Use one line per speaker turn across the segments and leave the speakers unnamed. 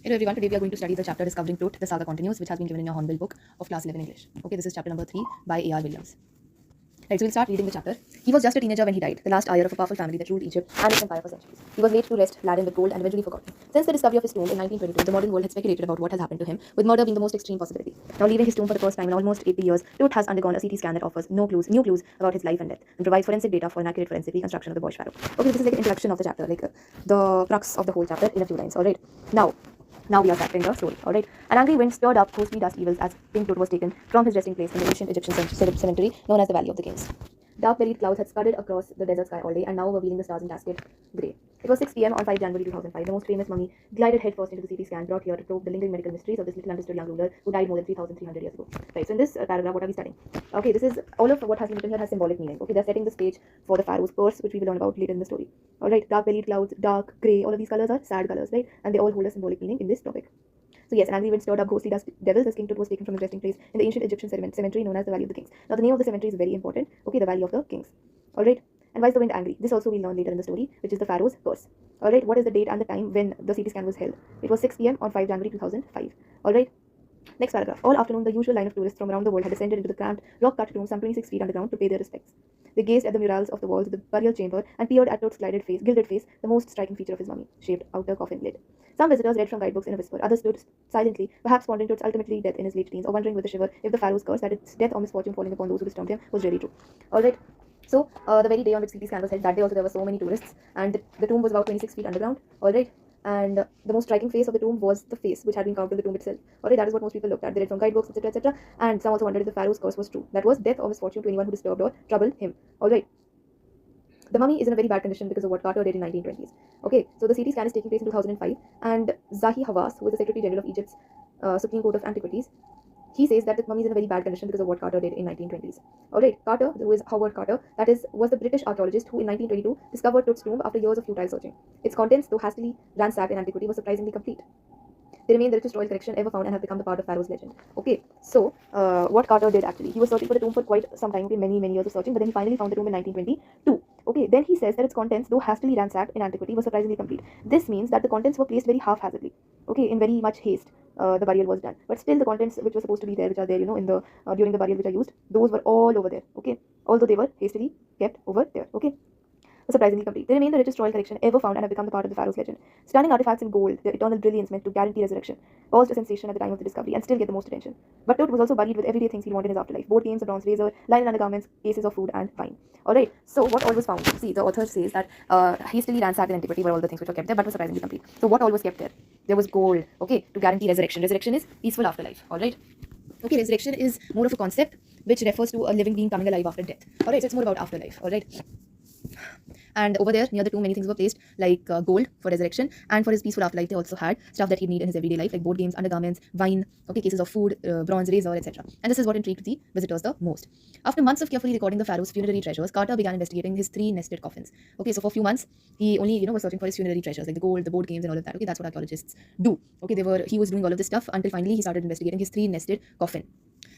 Hello everyone, today we are going to study the chapter Discovering Tut, the saga continues, which has been given in your Hornbill book of class 11 English. Okay, this is chapter number 3 by A.R. Williams. Right, so we'll start reading the chapter. He was just a teenager when he died, the last heir of a powerful family that ruled Egypt and its empire for centuries. He was laid to rest, laden with gold, and eventually forgotten. Since the discovery of his tomb in 1922, the modern world had speculated about what has happened to him, with murder being the most extreme possibility. Now, leaving his tomb for the first time in almost 80 years, Tut has undergone a CT scan that offers new clues about his life and death, and provides forensic data for an accurate forensic reconstruction of the boy pharaoh. Okay, this is like an introduction of the chapter, the crux of the whole chapter in a few lines. All right, now we are starting the story, alright? An angry wind stirred up ghostly dust evils as King Tut was taken from his resting place in the ancient Egyptian cemetery known as the Valley of the Kings. Dark-bellied clouds had scudded across the desert sky all day and now were revealing the stars in cascade grey. It was 6 p.m. on 5 January 2005. The most famous mummy glided headfirst into the CT scan, brought here to probe the lingering medical mysteries of this little understood young ruler who died more than 3,300 years ago. Right, so in this paragraph, what are we studying? Okay, this is all of what has been written here has symbolic meaning. Okay, they're setting the stage for the pharaoh's curse, which we will learn about later in the story. Alright, dark-bellied clouds, dark, grey, all of these colors are sad colors, right? And they all hold a symbolic meaning in this topic. So yes, an angry wind stirred up ghostly dust devils as King Tut was taken from his resting place in the ancient Egyptian cemetery known as the Valley of the Kings. Now the name of the cemetery is very important. Okay, the Valley of the Kings. Alright, and why is the wind angry? This also we'll learn later in the story, which is the pharaoh's curse. Alright, what is the date and the time when the CT scan was held? It was 6 p.m. on 5 January 2005. Alright. Next paragraph. All afternoon, the usual line of tourists from around the world had descended into the cramped, rock-cut tomb some 26 feet underground to pay their respects. They gazed at the murals of the walls of the burial chamber and peered at Tut's gilded face, the most striking feature of his mummy-shaped outer coffin lid. Some visitors read from guidebooks in a whisper. Others stood silently, perhaps pondering Tut's ultimately death in his late teens, or wondering with a shiver if the pharaoh's curse, that its death or misfortune falling upon those who disturbed him, was really true. Alright. So, the very day on which CT scan was held, that day also there were so many tourists, and the tomb was about 26 feet underground. Alright. And the most striking face of the tomb was the face which had been carved in the tomb itself. Alright, that is what most people looked at. They read from guidebooks, etc., etc. And some also wondered if the pharaoh's curse was true. That was death or misfortune to anyone who disturbed or troubled him. Alright. The mummy is in a very bad condition because of what Carter did in 1920s. Okay, so the CT scan is taking place in 2005, and Zahi Hawass, who is the Secretary General of Egypt's Supreme Court of Antiquities, he says that the mummy is in a very bad condition because of what Carter did in 1920s. Alright, Carter, who is Howard Carter, was the British archaeologist who in 1922 discovered Tut's tomb after years of futile searching. Its contents, though hastily ransacked in antiquity, were surprisingly complete. They remain the richest royal collection ever found and have become the part of Pharaoh's legend. Okay, so what Carter did actually, he was searching for the tomb for quite some time, okay, many years of searching, but then he finally found the tomb in 1922. Okay, then he says that its contents, though hastily ransacked in antiquity, were surprisingly complete. This means that the contents were placed very haphazardly, okay, in very much haste. The burial was done, but still the contents which were supposed to be there, which are there, in the during the burial which are used, those were all over there. Okay, although they were hastily kept over there. Okay. Surprisingly complete. They remain the richest royal collection ever found and have become the part of the pharaoh's legend. Stunning artifacts in gold, their eternal brilliance meant to guarantee resurrection, caused a sensation at the time of the discovery and still get the most attention. But Tut was also buried with everyday things he wanted in his afterlife: board games, a bronze razor, linen undergarments, cases of food and wine. Alright, so what all was found? See, the author says that hastily ransacked in antiquity were all the things which were kept there, but were surprisingly complete. So what all was kept there? There was gold, okay, to guarantee resurrection. Resurrection is peaceful afterlife. Alright. Okay, resurrection is more of a concept which refers to a living being coming alive after death. Alright, so it's more about afterlife. Alright. And over there near the tomb, many things were placed, like gold for resurrection, and for his peaceful afterlife they also had stuff that he'd need in his everyday life, like board games, undergarments, wine, okay, cases of food, bronze razor, etc. And this is what intrigued the visitors the most. After months of carefully recording the pharaoh's funerary treasures, Carter began investigating his 3 nested coffins. Okay, so for a few months he only was searching for his funerary treasures, like the gold, the board games, and all of that. Okay, that's what archaeologists do. Okay, he was doing all of this stuff until finally he started investigating his 3 nested coffin.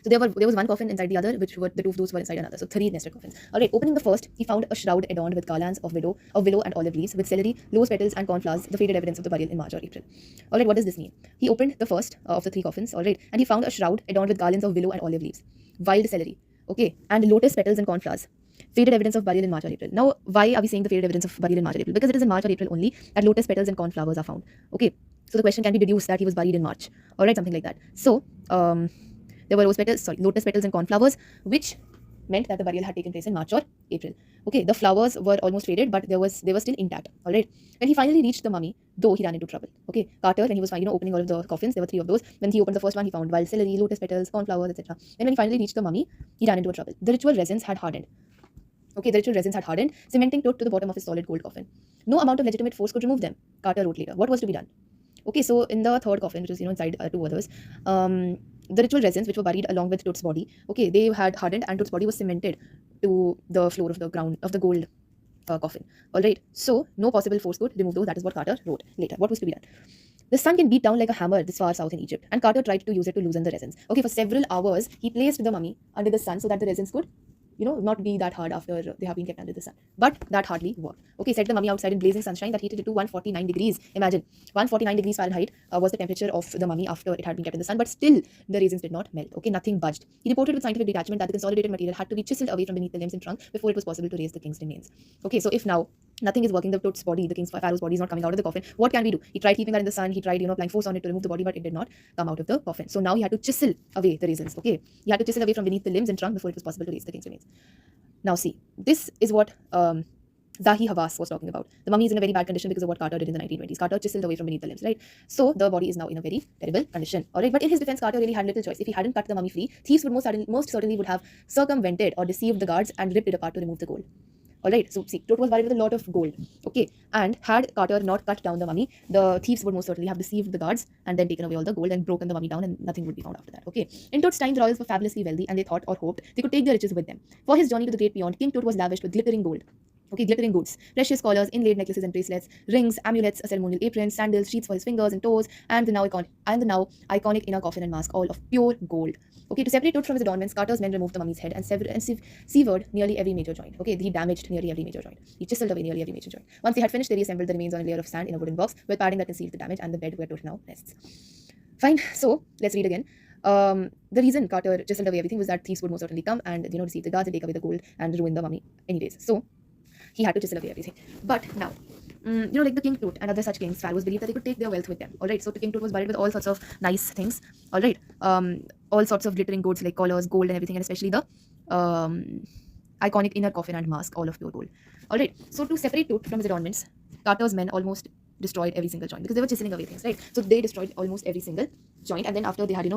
So there was one coffin inside the other, which were the 2 of those were inside another. So 3 nested coffins. Alright, opening the first, he found a shroud adorned with garlands of willow and olive leaves, with celery, rose petals, and cornflowers, the faded evidence of the burial in March or April. Alright, what does this mean? He opened the first of the 3 coffins, alright, and he found a shroud adorned with garlands of willow and olive leaves, wild celery, okay, and lotus petals and cornflowers. Faded evidence of burial in March or April. Now, why are we saying the faded evidence of burial in March or April? Because it is in March or April only that lotus petals and cornflowers are found. Okay, so the question can be deduced that he was buried in March. Alright, something like that. So, there were lotus petals and cornflowers, which meant that the burial had taken place in March or April. Okay, the flowers were almost faded, but they were still intact. All right. When he finally reached the mummy, though he ran into trouble. Okay, Carter, when he was opening all of the coffins, there were 3 of those. When he opened the first one, he found wild celery, lotus petals, cornflowers, etc. And when he finally reached the mummy, he ran into trouble. The ritual resins had hardened. Okay, the ritual resins had hardened, cementing Tut to the bottom of his solid gold coffin. No amount of legitimate force could remove them. Carter wrote later. What was to be done? Okay, so in the 3rd coffin, which was inside 2 others, the ritual resins which were buried along with Tut's body, okay, they had hardened and Tut's body was cemented to the floor of the ground of the gold coffin. Alright, so no possible force could remove those. That is what Carter wrote later. What was to be done? The sun can beat down like a hammer this far south in Egypt, and Carter tried to use it to loosen the resins. Okay, for several hours he placed the mummy under the sun so that the resins could not be that hard after they have been kept under the sun. But that hardly worked. Okay, set the mummy outside in blazing sunshine that heated it to 149 degrees. Imagine, 149 degrees Fahrenheit was the temperature of the mummy after it had been kept in the sun, but still the raisins did not melt. Okay, nothing budged. He reported with scientific detachment that the consolidated material had to be chiseled away from beneath the limbs and trunk before it was possible to raise the king's remains. Okay, so if now nothing is working, the Tut's body, the king's pharaoh's body is not coming out of the coffin, what can we do? He tried keeping that in the sun, he tried, applying force on it to remove the body, but it did not come out of the coffin. So now he had to chisel away the raisins. Okay, he had to chisel away from beneath the limbs and trunk before it was possible to raise the king's remains. Now see, this is what Zahi Hawass was talking about. The mummy is in a very bad condition because of what Carter did in the 1920s. Carter chiseled away from beneath the limbs, right? So the body is now in a very terrible condition. All right, but in his defense, Carter really had little choice. If he hadn't cut the mummy free, thieves would most certainly would have circumvented or deceived the guards and ripped it apart to remove the gold. All right, so see, Tut was buried with a lot of gold. Okay, and had Carter not cut down the mummy, the thieves would most certainly have deceived the guards and then taken away all the gold and broken the mummy down, and nothing would be found after that. Okay, in Tut's time, the royals were fabulously wealthy, and they thought or hoped they could take their riches with them. For his journey to the great beyond, King Tut was lavished with glittering gold. Okay, glittering goods, precious collars, inlaid necklaces and bracelets, rings, amulets, a ceremonial apron, sandals, sheets for his fingers and toes, and the now iconic inner coffin and mask, all of pure gold. Okay, to separate Tut from his adornments, Carter's men removed the mummy's head and severed nearly every major joint. Okay, he damaged nearly every major joint. He chiseled away nearly every major joint. Once they had finished, they reassembled the remains on a layer of sand in a wooden box with padding that concealed the damage and the bed where Tut now rests. Fine, so let's read again. The reason Carter chiseled away everything was that thieves would most certainly come and deceive the guards and take away the gold and ruin the mummy anyways. So he had to chisel away everything. But now, like the King Tut and other such kings, pharaohs believed that they could take their wealth with them. All right, so the King Tut was buried with all sorts of nice things. All right, all sorts of glittering goods like collars, gold, and everything, and especially the iconic inner coffin and mask, all of pure gold. All right, so to separate Tut from his adornments, Carter's men almost destroyed every single joint because they were chiseling away things, right? So they destroyed almost every single joint, and then after they had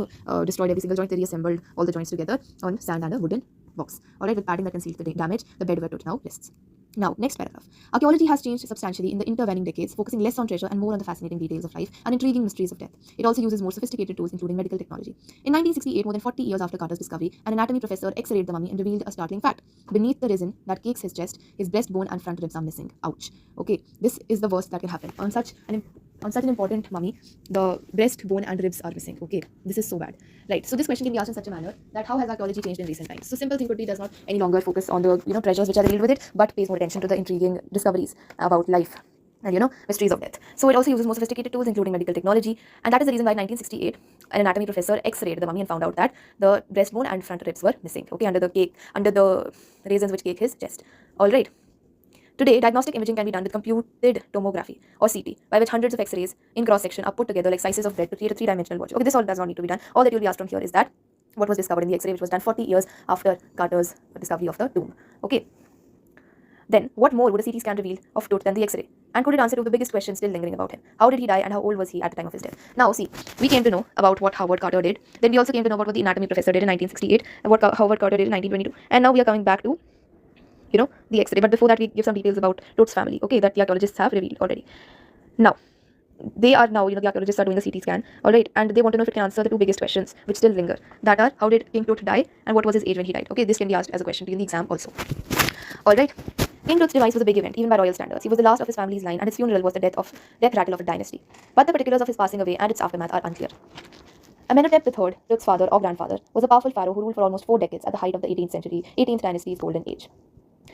destroyed every single joint, they reassembled all the joints together on sand and a wooden box. All right, with padding that concealed the damage, the bed where Tut now rests. Now, next paragraph. Archaeology has changed substantially in the intervening decades, focusing less on treasure and more on the fascinating details of life and intriguing mysteries of death. It also uses more sophisticated tools, including medical technology. In 1968, more than 40 years after Carter's discovery, an anatomy professor x-rayed the mummy and revealed a startling fact. Beneath the resin that cakes his chest, his breastbone and front ribs are missing. Ouch. Okay, this is the worst that can happen. On such an important mummy, the breastbone and ribs are missing. Okay, this is so bad. Right, so this question can be asked in such a manner that how has archaeology changed in recent times? So simple thing could be does not any longer focus on the treasures which are revealed with it, but pays more attention to the intriguing discoveries about life and mysteries of death. So it also uses more sophisticated tools, including medical technology, and that is the reason why in 1968 an anatomy professor x-rayed the mummy and found out that the breastbone and front ribs were missing. Okay, under the raisins which cake his chest. All right. Today, diagnostic imaging can be done with computed tomography or CT, by which hundreds of X-rays in cross-section are put together like slices of bread to create a three-dimensional watch. Okay, this all does not need to be done. All that you'll be asked from here is that what was discovered in the X-ray, which was done 40 years after Carter's discovery of the tomb. Okay. Then, what more would a CT scan reveal of Tut than the X-ray? And could it answer to the biggest question still lingering about him? How did he die and how old was he at the time of his death? Now, see, we came to know about what Howard Carter did. Then we also came to know about what the anatomy professor did in 1968 and what Howard Carter did in 1922. And now we are coming back to the X-ray. But before that, we give some details about Tut's family, okay, that the archaeologists have revealed already. Now, the archaeologists are doing a CT scan, all right, and they want to know if it can answer the two biggest questions which still linger. That are, how did King Tut die and what was his age when he died? Okay, this can be asked as a question in the exam also. All right. King Tut's demise was a big event, even by royal standards. He was the last of his family's line, and his funeral was the death rattle of a dynasty. But the particulars of his passing away and its aftermath are unclear. Amenhotep III, Tut's father or grandfather, was a powerful pharaoh who ruled for almost 4 decades at the height of the 18th dynasty's golden age.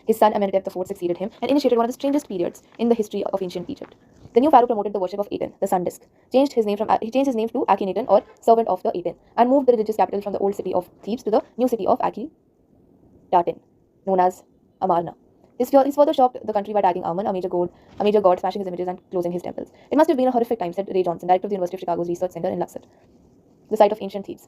His son Amenhotep IV succeeded him and initiated one of the strangest periods in the history of ancient Egypt. The new pharaoh promoted the worship of Aten, the sun disk, changed his name to Akhenaten, or servant of the Aten, and moved the religious capital from the old city of Thebes to the new city of Akhetaten, known as Amarna. He further shocked the country by tagging Amun, a major god, smashing his images and closing his temples. It must have been a horrific time, said Ray Johnson, director of the University of Chicago's Research Center in Luxor, the site of ancient Thebes.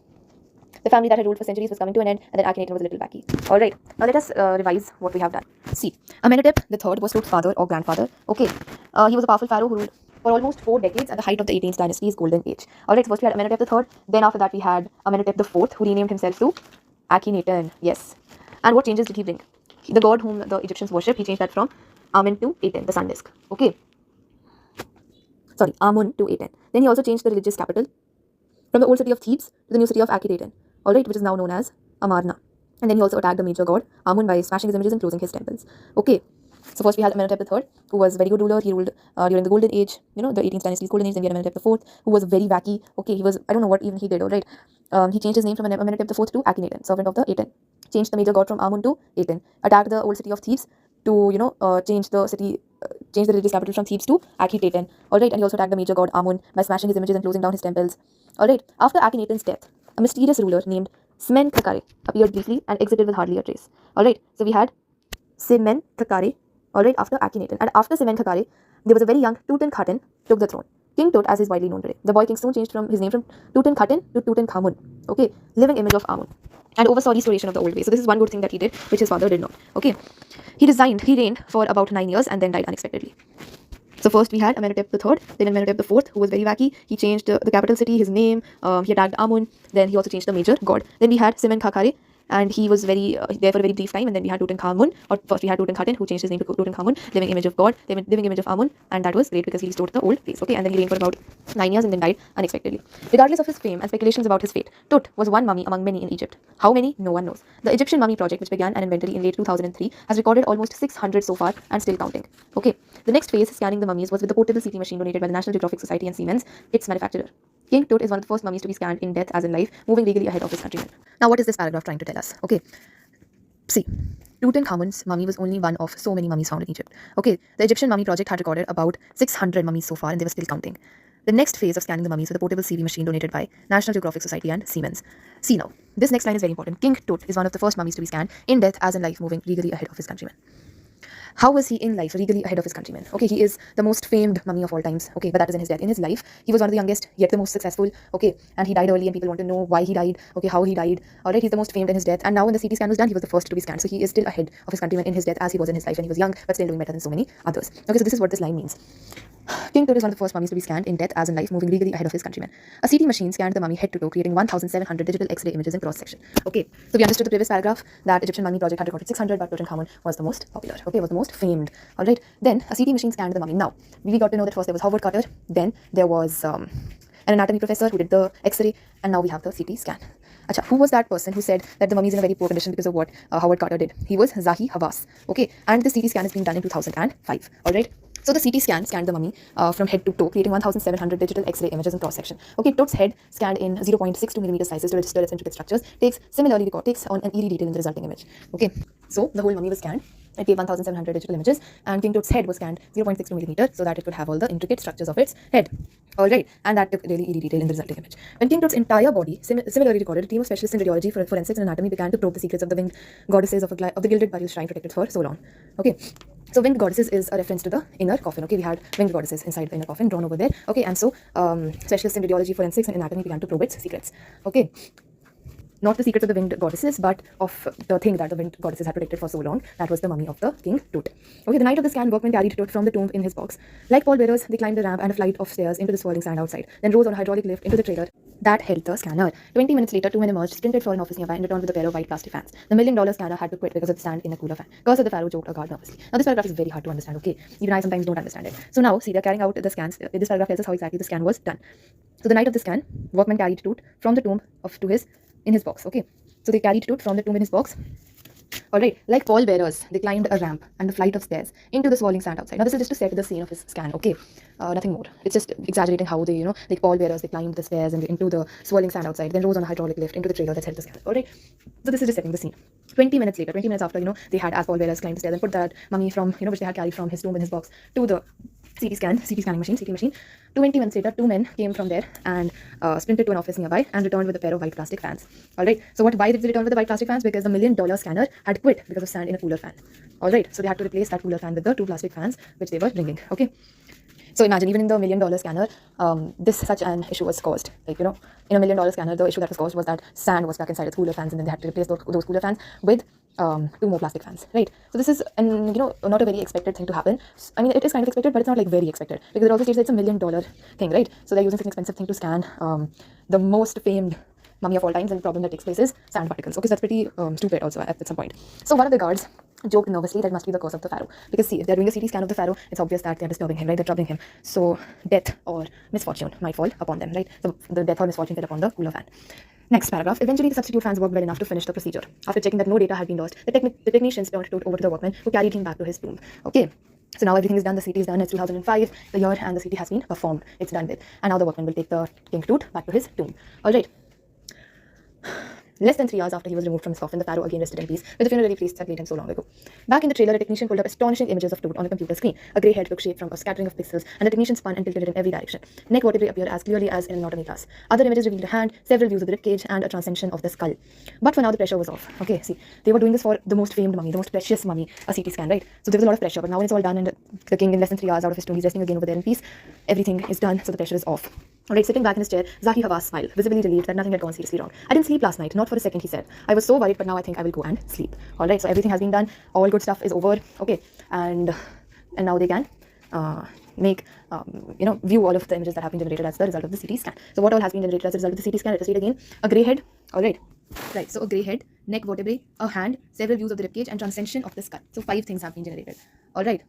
The family that had ruled for centuries was coming to an end, and then Akhenaten was a little wacky. Alright, now let us revise what we have done. See, Amenhotep III was Tut's father or grandfather. Okay, he was a powerful pharaoh who ruled for almost 4 decades at the height of the 18th dynasty's golden age. Alright, so first we had Amenhotep III, then after that we had Amenhotep IV, who renamed himself to Akhenaten. Yes. And what changes did he bring? The god whom the Egyptians worship, he changed that from Amun to Aten, the sun disk. Okay. Sorry, Amun to Aten. Then he also changed the religious capital from the old city of Thebes to the new city of Akhetaten, alright, which is now known as Amarna. And then he also attacked the major god, Amun, by smashing his images and closing his temples. Okay, so first we had Amenhotep III, who was a very good ruler. He ruled during the golden age, the 18th dynasty's golden age. Then we had Amenhotep IV, who was very wacky. Okay, he was, I don't know what even he did, alright. He changed his name from Amenhotep IV to Akhenaten, servant of the Aten. changed the major god from Amun to Aten, attacked the old city of Thebes to, change the religious capital from Thebes to Akhenaten. Alright, and he also attacked the major god Amun by smashing his images and closing down his temples. Alright, after Akhenaten's death, a mysterious ruler named Smenkhkare appeared briefly and exited with hardly a trace. Alright, so we had Smenkhkare, alright, after Akhenaten. And after Smenkhkare, there was a very young Tutankhaten took the throne. King Tut, as is widely known today. The boy king soon changed his name from Tutankhaten to Tutankhamun. Okay, living image of Amun, and oversaw restoration of the old way. So this is one good thing that he did, which his father did not. Okay, he reigned for about 9 years and then died unexpectedly. So first we had Amenhotep III, then Amenhotep IV, who was very wacky. He changed the capital city, his name, he attacked Amun, then he also changed the major god. Then we had Semenkhkare, and he was very there for a very brief time, and then we had Tutankhamun, or first we had Tutankhaten, who changed his name to Tutankhamun, living image of God, living image of Amun, and that was great because he restored the old face. Okay, and then he reigned for about 9 years and then died unexpectedly. Regardless of his fame and speculations about his fate, Tut was one mummy among many in Egypt. How many? No one knows. The Egyptian Mummy Project, which began an inventory in late 2003, has recorded almost 600 so far and still counting. Okay, the next phase, scanning the mummies, was with the portable CT machine donated by the National Geographic Society and Siemens, its manufacturer. King Tut is one of the first mummies to be scanned in death as in life, moving legally ahead of his countrymen. Now, what is this paragraph trying to tell us? Okay, see, Tutankhamun's mummy was only one of so many mummies found in Egypt. Okay, the Egyptian Mummy Project had recorded about 600 mummies so far, and they were still counting. The next phase of scanning the mummies with a portable CV machine donated by National Geographic Society and Siemens. See now, this next line is very important. King Tut is one of the first mummies to be scanned in death as in life, moving legally ahead of his countrymen. How was he in life legally ahead of his countrymen? Okay, he is the most famed mummy of all times. Okay, but that is in his death. In his life, he was one of the youngest, yet the most successful. Okay, and he died early, and people want to know why he died. Okay, how he died. All right, he's the most famed in his death. And now when the CT scan was done, he was the first to be scanned. So he is still ahead of his countrymen in his death as he was in his life, and he was young, but still doing better than so many others. Okay, so this is what this line means. King Tut is one of the first mummies to be scanned in death as in life, moving legally ahead of his countrymen. A CT machine scanned the mummy head to toe, creating 1,700 digital X-ray images in cross-section. Okay, so we understood the previous paragraph that Egyptian Mummy Project had recorded 600, but Tutankhamun was the most popular. Okay, was the most famed. All right, then a CT machine scanned the mummy. Now, we got to know that first there was Howard Carter, then there was an anatomy professor who did the X-ray, and now we have the CT scan. Achha, who was that person who said that the mummy is in a very poor condition because of what Howard Carter did? He was Zahi Hawass. Okay, and the CT scan is being done in 2005. All right. So the CT scan scanned the mummy from head to toe, creating 1,700 digital X-ray images in cross-section. Okay, Tut's head scanned in 0.62 mm sizes to register its intricate structures takes on an eerie detail in the resulting image. Okay, so the whole mummy was scanned. It gave 1,700 digital images, and King Tut's head was scanned 0.62 mm so that it could have all the intricate structures of its head. All right, and that took really eerie detail in the resulting image. When King Tut's entire body similarly recorded, a team of specialists in radiology, forensics, and anatomy began to probe the secrets of the winged goddesses of the gilded burial shrine protected for so long. Okay. So winged goddesses is a reference to the inner coffin. Okay, we had winged goddesses inside the inner coffin drawn over there. Okay, and so specialists in radiology, forensics, and anatomy began to probe its secrets. Okay, not the secrets of the winged goddesses, but of the thing that the winged goddesses had protected for so long. That was the mummy of the King Tut. Okay, the night of the scan, workmen carried Tut from the tomb in his box. Like pallbearers, they climbed a ramp and a flight of stairs into the swirling sand outside, then rose on a hydraulic lift into the trailer that held the scanner. 20 minutes later, two men emerged, sprinted for an office nearby, and returned with a pair of white plastic fans. The $1 million scanner had to quit because of the sand in a cooler fan. Curse of the Pharaoh, joked a guard nervously. Now, this paragraph is very hard to understand, okay? Even I sometimes don't understand it. So now, see, they're carrying out the scans. This paragraph tells us how exactly the scan was done. So the night of the scan, workmen carried Tut from the tomb in his box, okay? So they carried Tut from the tomb in his box. Alright, like pallbearers, they climbed a ramp and a flight of stairs into the swirling sand outside. Now this is just to set the scene of his scan, okay? Nothing more. It's just exaggerating how they, like pallbearers, they climbed the stairs and into the swirling sand outside, then rose on a hydraulic lift into the trailer that held the scanner. Alright, so this is just setting the scene. 20 minutes later, 20 minutes after, they had as pallbearers climbed the stairs and put that mummy from, which they had carried from his tomb in his box to the CT scanning machine. 20 minutes later, two men came from there and sprinted to an office nearby and returned with a pair of white plastic fans. Alright, so why did they return with the white plastic fans? Because the $1 million scanner had quit because of sand in a cooler fan. Alright, so they had to replace that cooler fan with the two plastic fans which they were bringing. Okay, so imagine, even in the $1 million scanner, such an issue was caused. Like, in a $1 million scanner, the issue that was caused was that sand was stuck inside its cooler fans, and then they had to replace those cooler fans with two more plastic fans, right? So this is, not a very expected thing to happen. I mean, it is kind of expected, but it's not like very expected, because it also states that it's a $1 million thing, right? So they're using such an expensive thing to scan the most famed mummy of all times, and the problem that takes place is sand particles. Okay, so that's pretty stupid also at some point. So one of the guards joked nervously that it must be the curse of the Pharaoh, because see, if they're doing a CT scan of the Pharaoh, it's obvious that they're disturbing him, right? They're troubling him. So death or misfortune might fall upon them, right? So the death or misfortune fell upon the cooler fan. Next paragraph. Eventually, the substitute fans worked well enough to finish the procedure. After checking that no data had been lost, the technicians turned Tut over to the workman, who carried him back to his tomb. Okay, so now everything is done. The CT is done. It's 2005, the year, and the CT has been performed. It's done with. And now the workman will take the King Tut back to his tomb. All right. Less than 3 hours after he was removed from his coffin, the pharaoh again rested in peace, with the funerary priests had laid him so long ago. Back in the trailer, a technician pulled up astonishing images of Tut on a computer screen. A grey head took shape from a scattering of pixels, and the technician spun and tilted it in every direction. Neck vertebrae appeared as clearly as in an anatomy class. Other images revealed a hand, several views of the ribcage, and a transsection of the skull. But for now, the pressure was off. Okay, see, they were doing this for the most famed mummy, the most precious mummy, a CT scan, right? So there was a lot of pressure, but now when it's all done and the king in less than 3 hours out of his tomb, he's resting again over there in peace, everything is done, so the pressure is off. Alright, sitting back in his chair, Zaki Hawass smiled, visibly relieved that nothing had gone seriously wrong. I didn't sleep last night, not for a second, he said. I was so worried, but now I think I will go and sleep. Alright, so everything has been done, all good stuff is over, okay, and now they can make, view all of the images that have been generated as the result of the CT scan. So what all has been generated as a result of the CT scan? Let us read again. A grey head, alright. Right, so a grey head, neck vertebrae, a hand, several views of the ribcage, and transcension of the skull. So 5 things have been generated. Alright.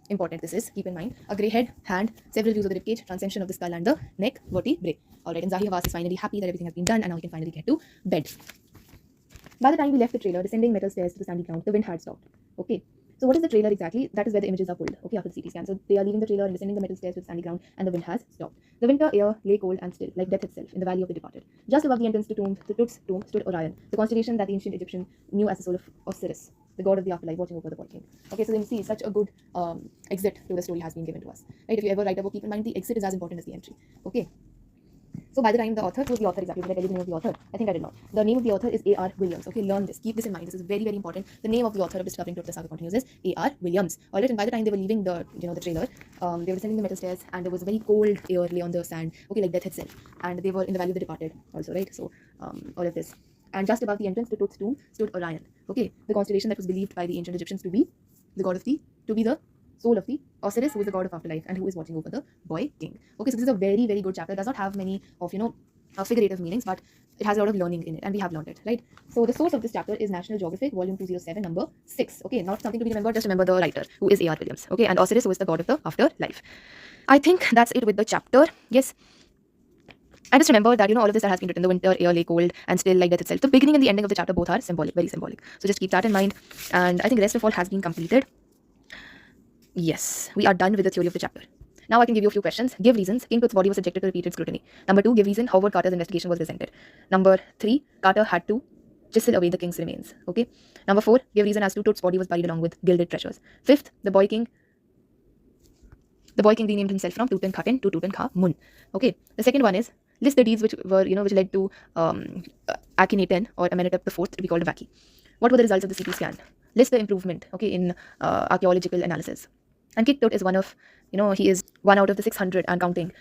Important this is, keep in mind. A grey head, hand, several views of the ribcage, transcension of the skull and the neck vertebrae. Alright, and Zaki Hawass is finally happy that everything has been done and now he can finally get to bed. By the time we left the trailer, descending metal stairs to the sandy ground, the wind had stopped. Okay. So what is the trailer exactly? That is where the images are pulled, okay, after the CT scan. So they are leaving the trailer and descending the metal stairs to the sandy ground, and the wind has stopped. The winter air lay cold and still, like death itself, in the valley of the departed. Just above the entrance to Tut's tomb stood Orion, the constellation that the ancient Egyptian knew as the soul of Osiris, the god of the afterlife, watching over the boy king. Okay, so you see, such a good exit to the story has been given to us. Right? If you ever write a book, keep in mind the exit is as important as the entry. Okay. So by the time the author, who's the author exactly? Did I tell you the name of the author? I think I did not. The name of the author is A.R. Williams. Okay, learn this. Keep this in mind. This is very, very important. The name of the author of Discovering Tut, the saga continues, is A.R. Williams. Alright, and by the time they were leaving the, the trailer, they were descending the metal stairs, and there was a very cold air lay on the sand. Okay, like death itself. And they were in the valley of the departed also, right? So all of this. And just above the entrance to Tut's tomb stood Orion. Okay, the constellation that was believed by the ancient Egyptians to be the god of the, soul of the Osiris, who is the god of afterlife and who is watching over the boy king. Okay, so this is a very, very good chapter. It does not have many of, figurative meanings, but it has a lot of learning in it, and we have learned it, right? So the source of this chapter is National Geographic, volume 207, number 6. Okay, not something to be remembered, just remember the writer, who is A.R. Williams. Okay, and Osiris, who is the god of the afterlife. I think that's it with the chapter. Yes. And just remember that, all of this that has been written, the winter air lay cold and still like death itself. The beginning and the ending of the chapter both are symbolic, very symbolic. So just keep that in mind. And I think the rest of all has been completed. Yes, we are done with the theory of the chapter. Now I can give you a few questions. Give reasons. King Tut's body was subjected to repeated scrutiny. Number 2, give reason Howard Carter's investigation was resented. Number 3, Carter had to chisel away the king's remains. Okay. Number 4, give reason as to Tut's body was buried along with gilded treasures. 5th, the boy king renamed himself from Tutankhaten to Tutankhamun. Okay. The second one is list the deeds which were, which led to Akhenaten or Amenhotep IV to be called a Baki. What were the results of the CT scan? List the improvement, okay, in archaeological analysis. And King Tut is one of, he is one out of the 600 and counting